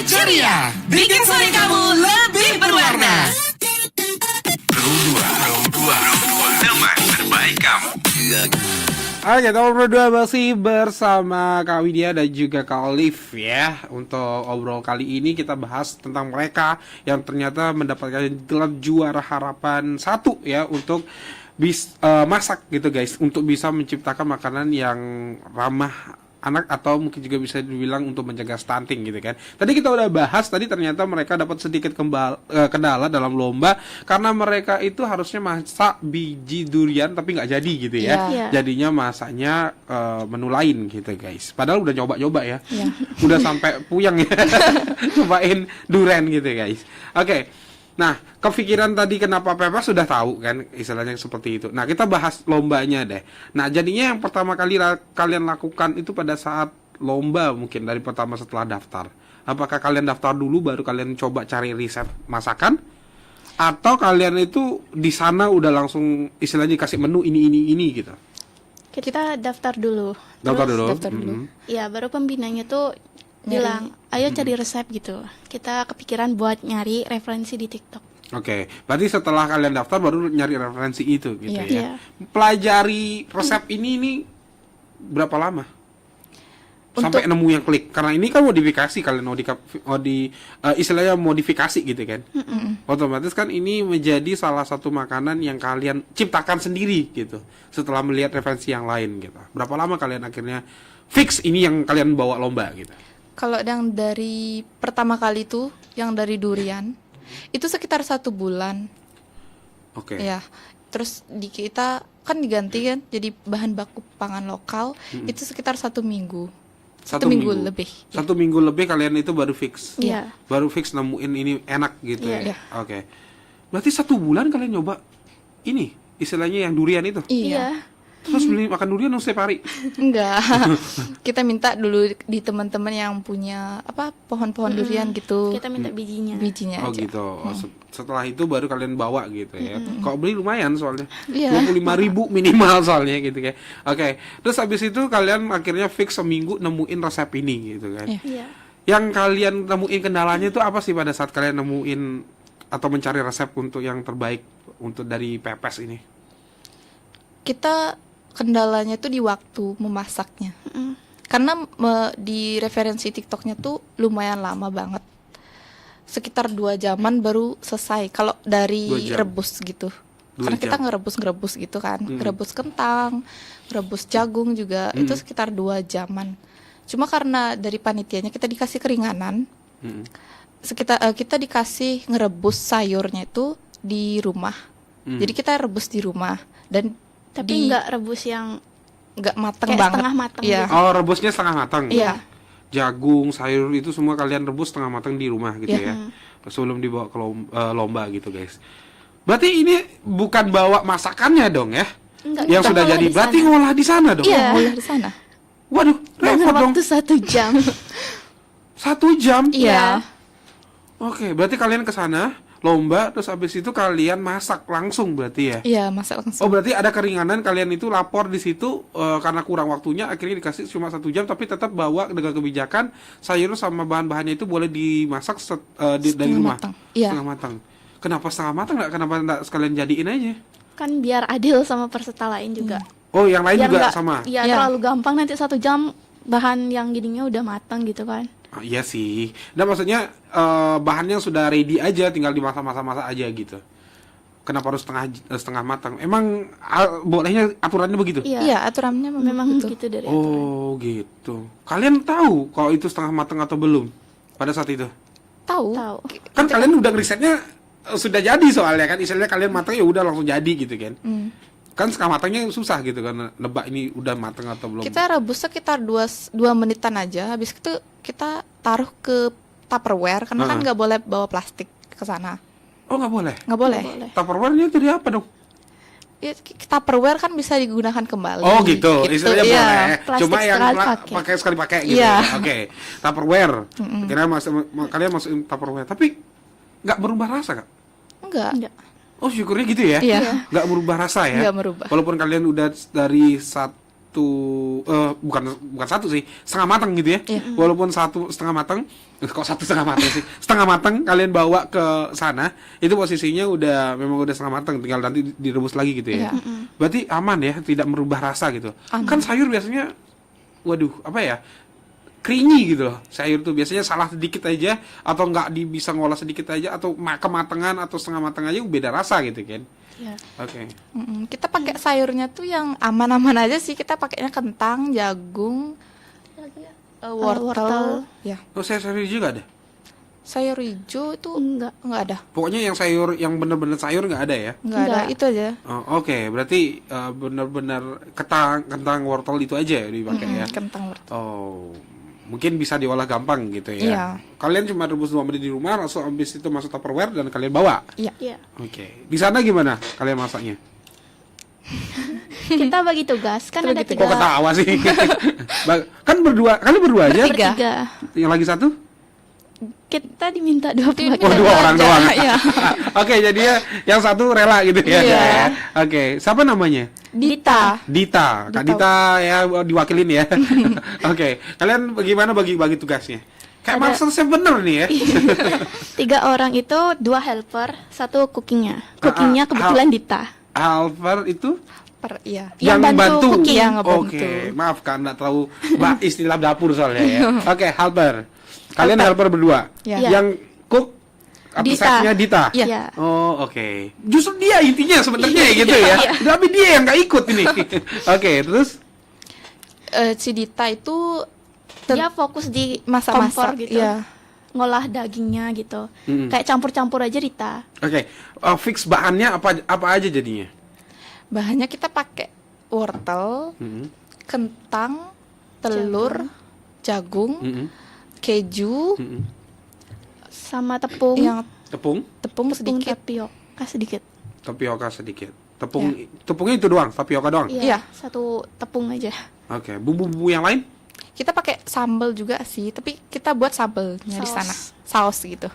ceria, bikin sore kamu lebih berwarna. Row 2, teman terbaik kamu. Oke, tahun berdua masih bersama Kak Widya dan juga Kak Olive ya. Untuk obrol kali ini kita bahas tentang mereka yang ternyata mendapatkan gelar juara harapan 1 ya untuk masak gitu guys, untuk bisa menciptakan makanan yang ramah anak atau mungkin juga bisa dibilang untuk mencegah stunting gitu kan. Tadi kita udah bahas, tadi ternyata mereka dapat sedikit kendala dalam lomba karena mereka itu harusnya masak biji durian tapi nggak jadi gitu ya. Jadinya masaknya menu lain gitu guys. Padahal udah nyoba-nyoba ya. Udah sampai puyeng ya. Cobain durian gitu guys. Oke. Nah, kepikiran tadi kenapa Pepa sudah tahu kan istilahnya seperti itu. Nah, kita bahas lombanya deh. Nah, jadinya yang pertama kali kalian lakukan itu pada saat lomba mungkin dari pertama setelah daftar. Apakah kalian daftar dulu baru kalian coba cari riset masakan? Atau kalian itu di sana udah langsung istilahnya kasih menu ini gitu? Kita daftar dulu. Daftar dulu. Ya, baru pembinanya tuh bilang, ayo cari resep gitu. Kita kepikiran buat nyari referensi di TikTok. Oke, berarti setelah kalian daftar baru nyari referensi itu gitu ya. Iya. Pelajari resep ini berapa lama? Sampai nemu yang klik. Karena ini kan modifikasi kalian istilahnya modifikasi gitu kan. Otomatis kan ini menjadi salah satu makanan yang kalian ciptakan sendiri gitu. Setelah melihat referensi yang lain gitu. Berapa lama kalian akhirnya fix ini yang kalian bawa lomba gitu? Kalau yang dari pertama kali tuh, yang dari durian, itu sekitar 1 bulan. Oke. Ya, terus di kita kan diganti kan, jadi bahan baku pangan lokal, itu sekitar 1 minggu. 1 minggu lebih. 1 minggu lebih kalian itu baru fix. Iya. Baru fix nemuin ini enak gitu Iya. ya. Oke. Berarti 1 bulan kalian nyoba ini istilahnya yang durian itu. Iya. Terus beli makan durian setiap hari? Enggak. Kita minta dulu di teman-teman yang punya pohon-pohon durian gitu. Kita minta bijinya. Bijinya Oh aja. gitu. Setelah itu baru kalian bawa gitu ya. Kok beli lumayan soalnya. Iya. 25.000 minimal soalnya gitu kan. Oke. Terus habis itu kalian akhirnya fix seminggu nemuin resep ini gitu kan. Iya. Yang kalian nemuin kendalanya itu apa sih pada saat kalian nemuin atau mencari resep untuk yang terbaik untuk dari pepes ini? Kita kendalanya tuh di waktu memasaknya. Karena di referensi TikToknya tuh lumayan lama banget. Sekitar 2 jaman baru selesai. Kalau dari 2 jam. rebus gitu. 2 Karena kita jam. ngerebus gitu kan. Ngerebus kentang, ngerebus jagung juga. Itu sekitar 2 jaman. Cuma karena dari panitianya kita dikasih keringanan. Kita dikasih ngerebus sayurnya itu di rumah. Jadi kita rebus di rumah. Dan Tapi nggak rebus yang nggak mateng kayak banget. setengah mateng Iya. gitu. Oh, rebusnya setengah matang. Iya. Jagung, sayur itu semua kalian rebus setengah matang di rumah gitu Iya. ya. Sebelum dibawa ke lomba gitu, guys. Berarti ini bukan bawa masakannya dong ya? Enggak, Yang kita sudah ngolah jadi. di Berarti sana. ngolah di sana dong. Iya, ngolah di sana. Waduh, Dengan repot dong. waktu 1 jam. 1 jam. Iya. Oke, berarti kalian ke sana lomba, terus habis itu kalian masak langsung berarti ya? Iya, masak langsung. Oh, berarti ada keringanan kalian itu lapor di situ karena kurang waktunya akhirnya dikasih cuma 1 jam tapi tetap bawa dengan kebijakan sayur sama bahan-bahannya itu boleh dimasak dari Setengah rumah. matang. Iya. Setengah matang. Kenapa setengah matang? Kenapa enggak sekalian jadiin aja? Kan biar adil sama peserta lain juga. Oh, yang lain Biar juga nggak- sama. Iya, Iya. terlalu gampang nanti 1 jam bahan yang gininya udah matang gitu kan. Oh, iya sih. Dan maksudnya bahannya sudah ready aja, tinggal dimasak-masak aja gitu. Kenapa harus setengah matang? Emang bolehnya aturannya begitu? Iya, aturannya Memang gitu. gitu dari aturan. Oh, gitu. Kalian tahu kalau itu setengah matang atau belum pada saat itu? Tahu. Tahu. Kan kalian udah risetnya sudah jadi soalnya kan, istilahnya kalian matang ya udah langsung jadi gitu kan. Kan setengah matangnya susah gitu kan, nebak ini udah matang atau belum. Kita rebus sekitar 2 menitan aja. Habis itu kita taruh ke Tupperware karena kan nggak boleh bawa plastik ke sana. Oh, nggak boleh. Nggak boleh. Nggak boleh. Tupperware-nya itu dia apa dong? Ya, Tupperware kan bisa digunakan kembali. Oh gitu, istilahnya iya. boleh. Plastik Cuma yang sekali pakai. pakai sekali pakai gitu. Iya. Ya. Oke, Tupperware. Kira kalian masukin Tupperware, tapi nggak berubah rasa kak? Enggak. Oh syukurnya gitu ya. Iya. Nggak merubah rasa ya. Nggak merubah. Walaupun kalian udah dari bukan satu sih, setengah matang gitu ya. Walaupun satu setengah matang, kok satu setengah matang sih, setengah matang kalian bawa ke sana, itu posisinya memang udah setengah matang, tinggal nanti direbus lagi gitu ya. Berarti aman ya, tidak merubah rasa gitu. Aman. Kan sayur biasanya, waduh, apa ya? Creamy gitu loh. Sayur tuh biasanya salah sedikit aja atau nggak bisa ngolah sedikit aja atau kematangan atau setengah matang aja beda rasa gitu kan. Iya. Oke. Kita pakai sayurnya tuh yang aman-aman aja sih. Kita pakainya kentang, jagung, wortel. Ya. Oh, sayur juga ada. Sayur hijau itu Enggak. ada. Pokoknya yang sayur yang bener-bener sayur nggak ada ya. Nggak ada, Nggak. itu aja. Oh, oke, berarti bener-bener kentang wortel itu aja ya dipakai ya. Kentang wortel. Oh, mungkin bisa diolah gampang gitu ya. Iya. Kalian cuma rebus 2 menit di rumah, langsung habis itu masuk Tupperware dan kalian bawa. Iya. Iya. Oke. Di sana gimana kalian masaknya? Kita bagi tugas kan ada Bagi Kok 3. ketawa sih? Kan kalian berdua aja. Bertiga. Yang lagi satu? Kita diminta 2 pembagi. Oh, 2 orang aja, doang. iya. Oke, jadi yang satu rela gitu ya. Iya. Ya. Oke, siapa namanya? Dita. Dita. Kak Dita ya diwakilin ya. Oke, kalian bagaimana bagi tugasnya? Kayak Ada- Master Chef bener nih ya. 3 orang itu 2 helper, 1 cookingnya. Cookingnya kebetulan Dita. Alvar itu Iya. Yang bantu cooking. Yang ngebantu. Oke, maaf kan nggak tahu istilah dapur soalnya ya. Oke, helper. Kalian helper berdua. Iya. Yang cook atau Dita. chefnya Dita. Iya. Iya. Oh, oke. Justru dia intinya sebenarnya gitu ya. Tapi dia yang nggak ikut ini. Oke, terus Si Dita itu Dia fokus di masak-masak kompor gitu. Iya. Ngolah dagingnya gitu. Mm-mm. Kayak campur-campur aja Dita. oke, fix bahannya apa aja jadinya? Bahannya kita pakai wortel, Mm-mm. kentang, telur, jagung, Mm-mm. keju, Mm-mm. Sama tepung. yang Tepung, tepung Tepung sedikit. tapioka sedikit. tapioka sedikit. Tepungnya itu doang, tapioka doang. Iya. 1 tepung aja. Oke, bumbu-bumbu yang lain? Kita pakai sambal juga sih, tapi kita buat sambelnya di Saus. sana. Saus gitu.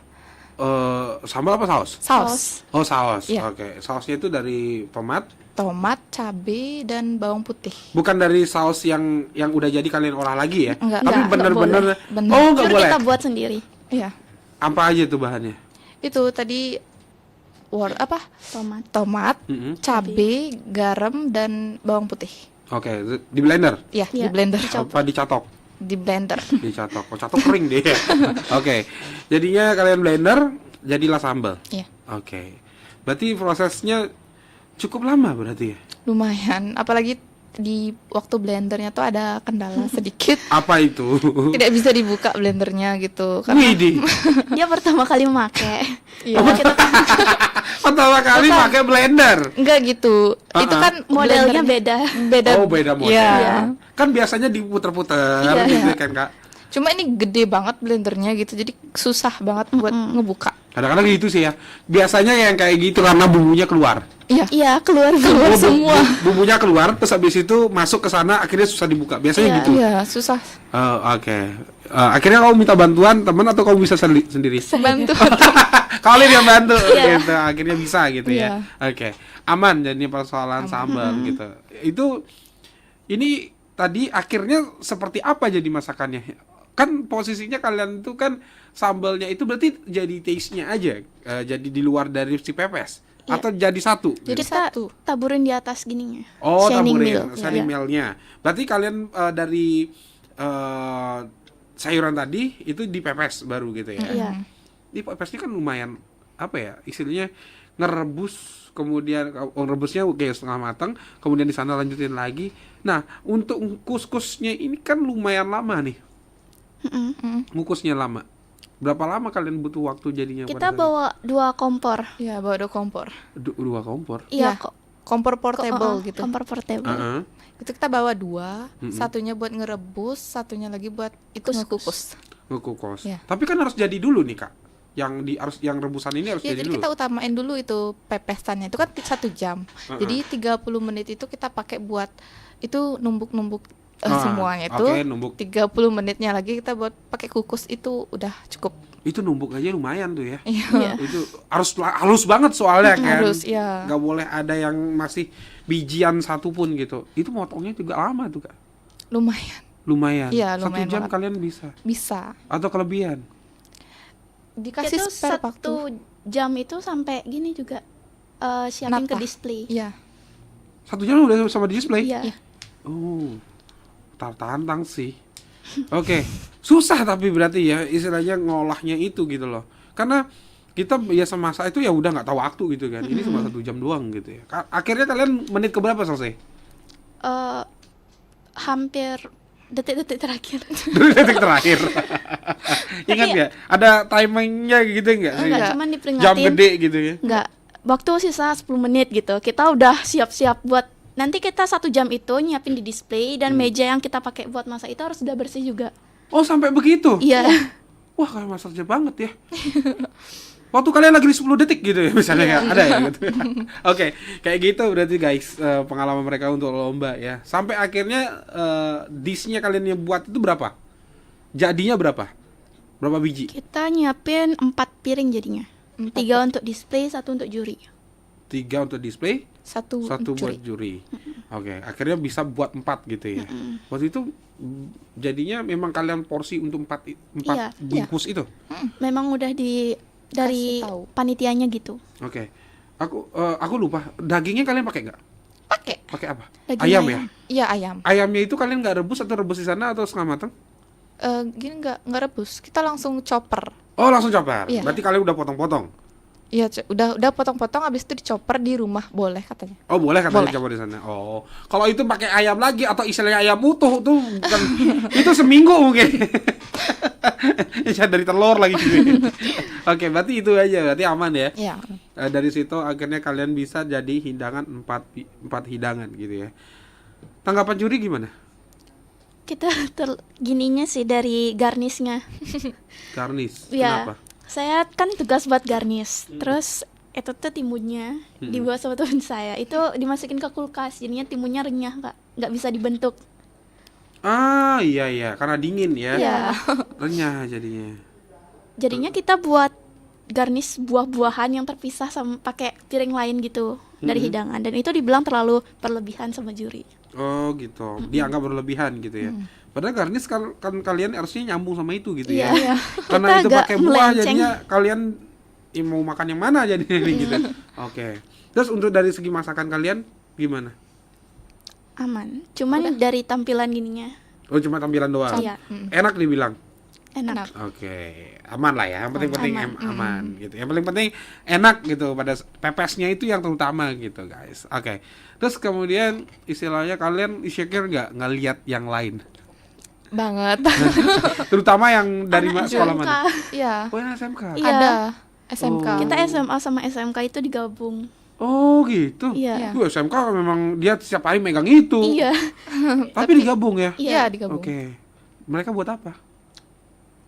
Sambal apa saus? Saus. Oh, saus. Iya. Oke, sausnya itu dari tomat. Tomat, cabai, dan bawang putih. Bukan dari saus yang udah jadi kalian olah lagi ya? Enggak. Tapi Enggak, bener-bener. Bener. Oh, nggak Pure boleh. kita buat sendiri. Iya. Apa aja tuh bahannya? Itu tadi Tomat. tomat, Mm-mm. cabai, garam, dan bawang putih. Oke, di blender. Iya, di Iya. blender. Apa dicatok? Di blender. Dicatok. Oh, catok kering deh. Oke. Jadinya kalian blender, jadilah sambal. Iya. Oke. Berarti prosesnya cukup lama berarti ya? Lumayan, apalagi di waktu blendernya tuh ada kendala sedikit. Apa itu? Tidak bisa dibuka blendernya gitu karena Widih. Dia pertama kali make. Iya. Kita Pertama kali Bukan. pakai blender. enggak gitu. Itu kan modelnya blendernya beda. Oh, beda model. Iya. Kan biasanya diputer-puter Iya. gitu kan, Kak. Cuma ini gede banget blendernya gitu, jadi susah banget buat ngebuka. Kadang-kadang gitu sih ya. Biasanya yang kayak gitu karena bumbunya keluar. Iya. Iya, keluar Oh, semua. Bumbunya keluar, terus habis itu masuk ke sana, akhirnya susah dibuka. Biasanya Iya. gitu. Iya, susah. Oh, oke. Akhirnya kamu minta bantuan teman atau kamu bisa sendiri? Bantu. Kalian yang bantu, Iya. gitu. Akhirnya bisa gitu ya. Iya. Oke, aman jadi persoalan sambal gitu. Itu ini tadi akhirnya seperti apa jadi masakannya? Kan posisinya kalian itu kan sambalnya itu berarti jadi taste-nya aja, jadi di luar dari si pepes Iya. atau jadi satu? Jadi Kita satu. taburin di atas gininya. Oh, Shining taburin meal. shining Iya. meal-nya. Berarti kalian dari sayuran tadi itu dipepes baru gitu ya? Iya. Ini pepesnya kan lumayan apa ya? Istilahnya ngerebus kemudian rebusnya kayak setengah matang, kemudian di sana lanjutin lagi. Nah, untuk kus-kusnya ini kan lumayan lama nih. Ngukusnya lama. Berapa lama kalian butuh waktu jadinya? Kita pada saat bawa 2 kompor. Iya, bawa dua kompor. dua kompor. Iya, Iya, kompor portable gitu. Kompor portable. Heeh. Itu kita bawa dua, satunya buat ngerebus, satunya lagi buat itu ngekukus. Ngekukus. Iya. Tapi kan harus jadi dulu nih, Kak. Yang rebusan ini harus Ya, jadi jadi dulu. kita utamain dulu itu pepesannya. Itu kan 1 jam. Jadi 30 menit itu kita pakai buat itu numbuk-numbuk Ah, semuanya itu. oke, numbuk. 30 menitnya lagi kita buat pakai kukus itu udah cukup. Itu numpuk aja lumayan tuh ya. Iya. Itu halus banget soalnya kan. Halus, ya. Nggak boleh ada yang masih bijian satu pun gitu. Itu motongnya juga lama tuh Kak. Lumayan. Iya, 1 lumayan jam banget. kalian bisa. Bisa. Atau kelebihan? Dikasih Itu spare waktu. 1 jam itu sampai gini juga siapin ke Nata. display. Iya. 1 jam udah sama display? Iya. Oh, tantang sih. Oke, susah tapi berarti ya istilahnya ngolahnya itu gitu loh. Karena kita biasa masak itu ya udah nggak tahu waktu gitu kan. Ini cuma 1 jam doang gitu ya. Akhirnya kalian menit keberapa selesai? Hampir detik-detik terakhir. Dari detik terakhir. Ingat nggak? Ada timingnya gitu nggak sih? Enggak, cuman diperingatin. Jam gede gitu ya? Enggak, waktu sisa 10 menit gitu. Kita udah siap-siap buat nanti kita 1 jam itu nyiapin di display dan meja yang kita pakai buat masak itu harus udah bersih juga. Oh sampai begitu? Iya. Wah kayak masaknya banget ya. Waktu kalian lagi di 10 detik gitu ya misalnya ya? Ada ya gitu. Oke, kayak gitu berarti guys pengalaman mereka untuk lomba ya. Sampai akhirnya dish-nya kalian yang buat itu berapa? Jadinya berapa? Berapa biji? Kita nyiapin 4 piring jadinya. 3 untuk display, 1 untuk juri. 3 untuk display, Satu buat juri. juri. Oke, akhirnya bisa buat 4 gitu ya. Waktu itu jadinya memang kalian porsi untuk 4 Iya, bungkus itu. Memang udah dari Kasih tahu. panitianya gitu. Oke. Aku lupa. Dagingnya kalian pakai nggak? Pakai. Pakai apa? Daging Ayam ayam. ya? Iya, ayam. Ayamnya itu kalian nggak rebus atau rebus di sana atau setengah matang? Gini nggak rebus. Kita langsung chopper. Oh, langsung chopper. Iya. Berarti kalian udah potong-potong. Iya, udah potong-potong habis itu dichopper di rumah boleh katanya. Oh, boleh katanya Boleh. coba di sana. Oh. Kalau itu pakai ayam lagi atau istilahnya ayam utuh tuh bukan itu seminggu mungkin. Ya dari telur lagi gitu. Oke, berarti itu aja. Berarti aman ya. Iya. Dari situ akhirnya kalian bisa jadi hidangan 4 hidangan gitu ya. Tanggapan juri gimana? Kita gininya sih dari garnisnya. Garnish. Ya, Kenapa? saya kan tugas buat garnish. Terus itu tuh timunnya dibawa sama teman saya. Itu dimasukin ke kulkas, jadinya timunnya renyah, Kak. Nggak bisa dibentuk. Ah, iya karena dingin ya. Iya. Renyah jadinya. Jadinya kita buat garnish buah-buahan yang terpisah sama pakai piring lain gitu dari hidangan, dan itu dibilang terlalu berlebihan sama juri. Oh, gitu. Dianggap berlebihan gitu ya. Padahal garnish kan kalian harusnya nyambung sama itu gitu ya. Iya. Karena Kita itu agak pakai buah melenceng. jadinya kalian mau makan yang mana jadinya gitu. Oke. Terus untuk dari segi masakan kalian gimana? Aman. Cuman dari tampilan gininya Oh, cuma tampilan doang. Iya. Enak dibilang. enak. Oke, aman lah ya. Yang penting Aman. aman gitu. Yang paling penting enak gitu. Pada pepesnya itu yang terutama gitu, guys. Oke. Terus kemudian istilahnya kalian insecure nggak ngelihat yang lain? Banget. Terutama yang dari Anak sekolah SMK. mana? Iya. Oh, yang SMK. Iya. Ada SMK. Oh. Kita SMA sama SMK itu digabung. Oh, gitu. Iya. SMK memang dia setiap hari megang itu. Iya. Tapi digabung ya? Iya, digabung. Oke. Mereka buat apa?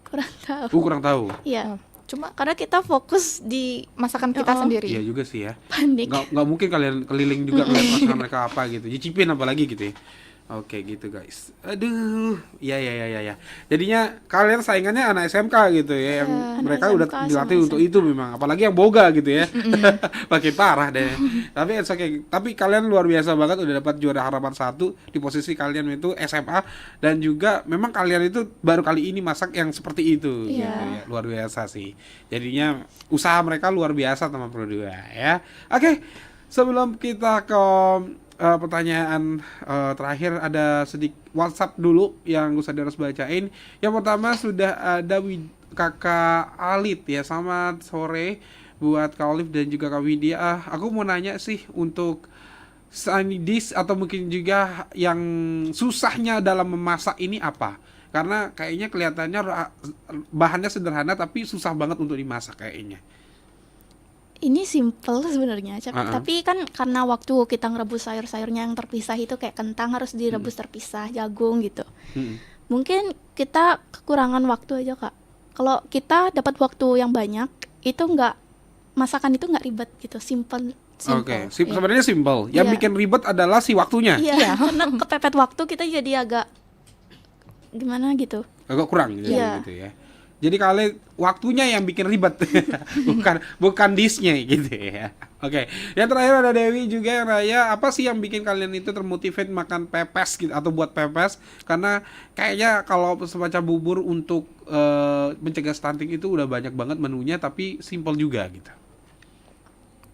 Kurang tahu. Kurang tahu. Iya. Cuma Karena kita fokus di masakan kita Oh. sendiri. Iya juga sih ya. panik. Nggak mungkin kalian keliling juga ngeliat masakan mereka apa gitu. Cicipin apalagi gitu ya. Oke gitu guys. Aduh, ya. Jadinya kalian saingannya anak SMK gitu ya, yang Iya, mereka anak udah SMK dilatih sama untuk SMK. itu memang. Apalagi yang boga gitu ya, makin parah deh. Tapi it's okay. Tapi kalian luar biasa banget udah dapat juara harapan 1 di posisi kalian itu SMA dan juga memang kalian itu baru kali ini masak yang seperti itu. Gitu Iya. ya. Luar biasa sih. Jadinya usaha mereka luar biasa teman Pro 2 ya. Oke, sebelum kita ke pertanyaan terakhir, ada sedikit WhatsApp dulu yang Gus Adi harus bacain. Yang pertama sudah ada Kakak Alit ya. Selamat sore buat Kak Olive dan juga Kak Widya. Aku mau nanya sih untuk sunny dish atau mungkin juga yang susahnya dalam memasak ini apa? Karena kayaknya kelihatannya bahannya sederhana tapi susah banget untuk dimasak kayaknya. Ini simple sebenarnya, Uh-uh. tapi kan karena waktu kita ngerebus sayur-sayurnya yang terpisah itu kayak kentang harus direbus terpisah, jagung gitu. Mungkin kita kekurangan waktu aja, Kak. Kalau kita dapat waktu yang banyak, itu masakan itu nggak ribet gitu, simple. Oke, Iya. sebenarnya simple. Yang Iya. bikin ribet adalah si waktunya. Iya, karena kepepet waktu kita jadi agak gimana gitu. Agak kurang gitu, Iya. gitu ya. Jadi kalian waktunya yang bikin ribet, bukan disknya gitu ya. Oke, yang terakhir ada Dewi juga yang nanya, apa sih yang bikin kalian itu termotivate makan pepes gitu atau buat pepes? Karena kayaknya kalau semacam bubur untuk mencegah stunting itu udah banyak banget menunya, tapi simple juga gitu.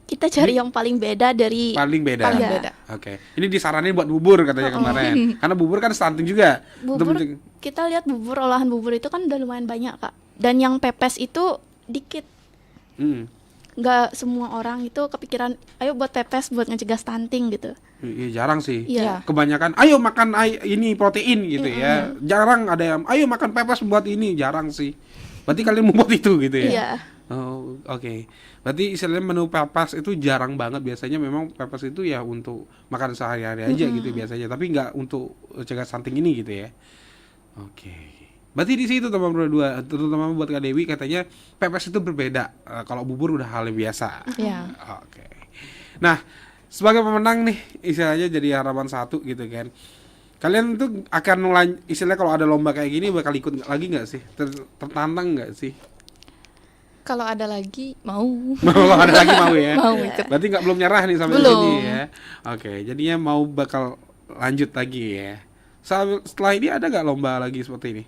Kita cari yang paling beda dari Paling beda. Paling Iya. beda. Oke, ini disaranin buat bubur katanya kemarin. Karena bubur kan stunting juga. Untuk bubur. mencegah- Kita lihat olahan bubur itu kan udah lumayan banyak, Kak. Dan yang pepes itu dikit. Hmm. Nggak semua orang itu kepikiran, ayo buat pepes buat ngecegah stunting gitu. Iya, jarang sih. Iya. Kebanyakan ayo makan ini protein gitu ya. Jarang ada yang ayo makan pepes buat ini, jarang sih. Berarti kalian membuat itu gitu ya. Iya. Oh, oke. Berarti istilahnya menu pepes itu jarang banget. Biasanya memang pepes itu ya untuk makan sehari-hari aja gitu biasanya, tapi nggak untuk cegah stunting ini gitu ya. Oke. Berarti di situ teman berdua, terutama buat Kak Dewi katanya pepes itu berbeda. Kalau bubur udah hal yang biasa. Iya. Oke. Nah, sebagai pemenang nih, istilahnya jadi harapan satu gitu kan. Kalian tuh akan istilahnya kalau ada lomba kayak gini bakal ikut lagi nggak sih? Tertantang nggak sih? Kalau ada lagi mau. Kalau ada lagi mau ya? Mau ikut. Berarti belum nyerah nih sampai Belum. sini ya? Oke, jadinya mau bakal lanjut lagi ya. Setelah ini ada nggak lomba lagi seperti ini?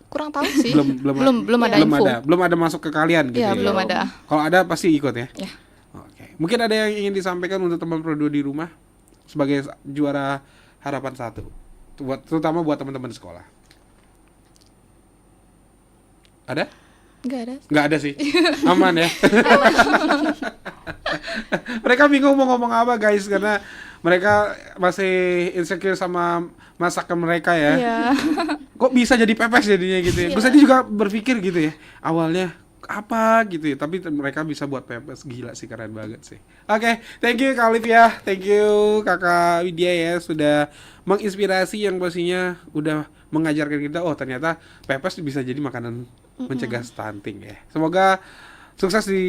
Kurang tahu sih. Belum ada info. belum ada masuk ke kalian gitu Iya, ya? belum ada. Kalau ada pasti ikut ya? Ya. Oke. Mungkin ada yang ingin disampaikan untuk teman Pro 2 di rumah sebagai juara harapan satu, terutama buat teman-teman sekolah. Ada? Enggak ada. Nggak ada sih. Aman ya. Mereka bingung mau ngomong apa guys, karena mereka masih insecure sama masakan mereka ya. Iya. Kok bisa jadi pepes jadinya gitu ya. Terus tadi juga berpikir gitu ya, awalnya apa gitu ya, tapi mereka bisa buat pepes. Gila sih, keren banget sih. Oke, thank you Kak Alif ya, thank you Kakak Widya ya, sudah menginspirasi yang pastinya udah mengajarkan kita, oh ternyata pepes bisa jadi makanan mencegah stunting ya. Semoga sukses di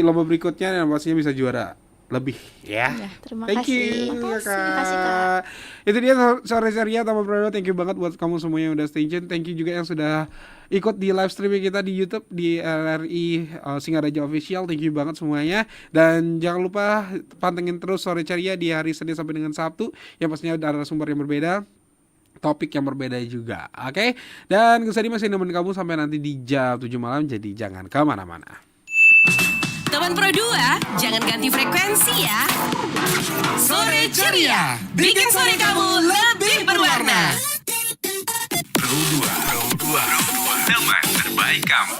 lomba berikutnya dan pastinya bisa juara lebih ya. Terima Thank kasih. you, Terima kasih, Kak. Itu dia sore ceria Taman Pro 2. Thank you banget buat kamu semua yang udah stay tune. Thank you juga yang sudah ikut di live streaming kita di YouTube di RRI Singaraja Official. Thank you banget semuanya. Dan jangan lupa pantengin terus sore ceria di hari Senin sampai dengan Sabtu. Yang pastinya ada narasumber yang berbeda, topik yang berbeda juga. Oke. Dan Gus Adi masih nemenin kamu sampai nanti di jam 7 malam. Jadi jangan kemana-mana. Teman Pro 2, jangan ganti frekuensi ya. Sore ceria, bikin sore kamu lebih berwarna. Pro 2. Teman terbaik kamu.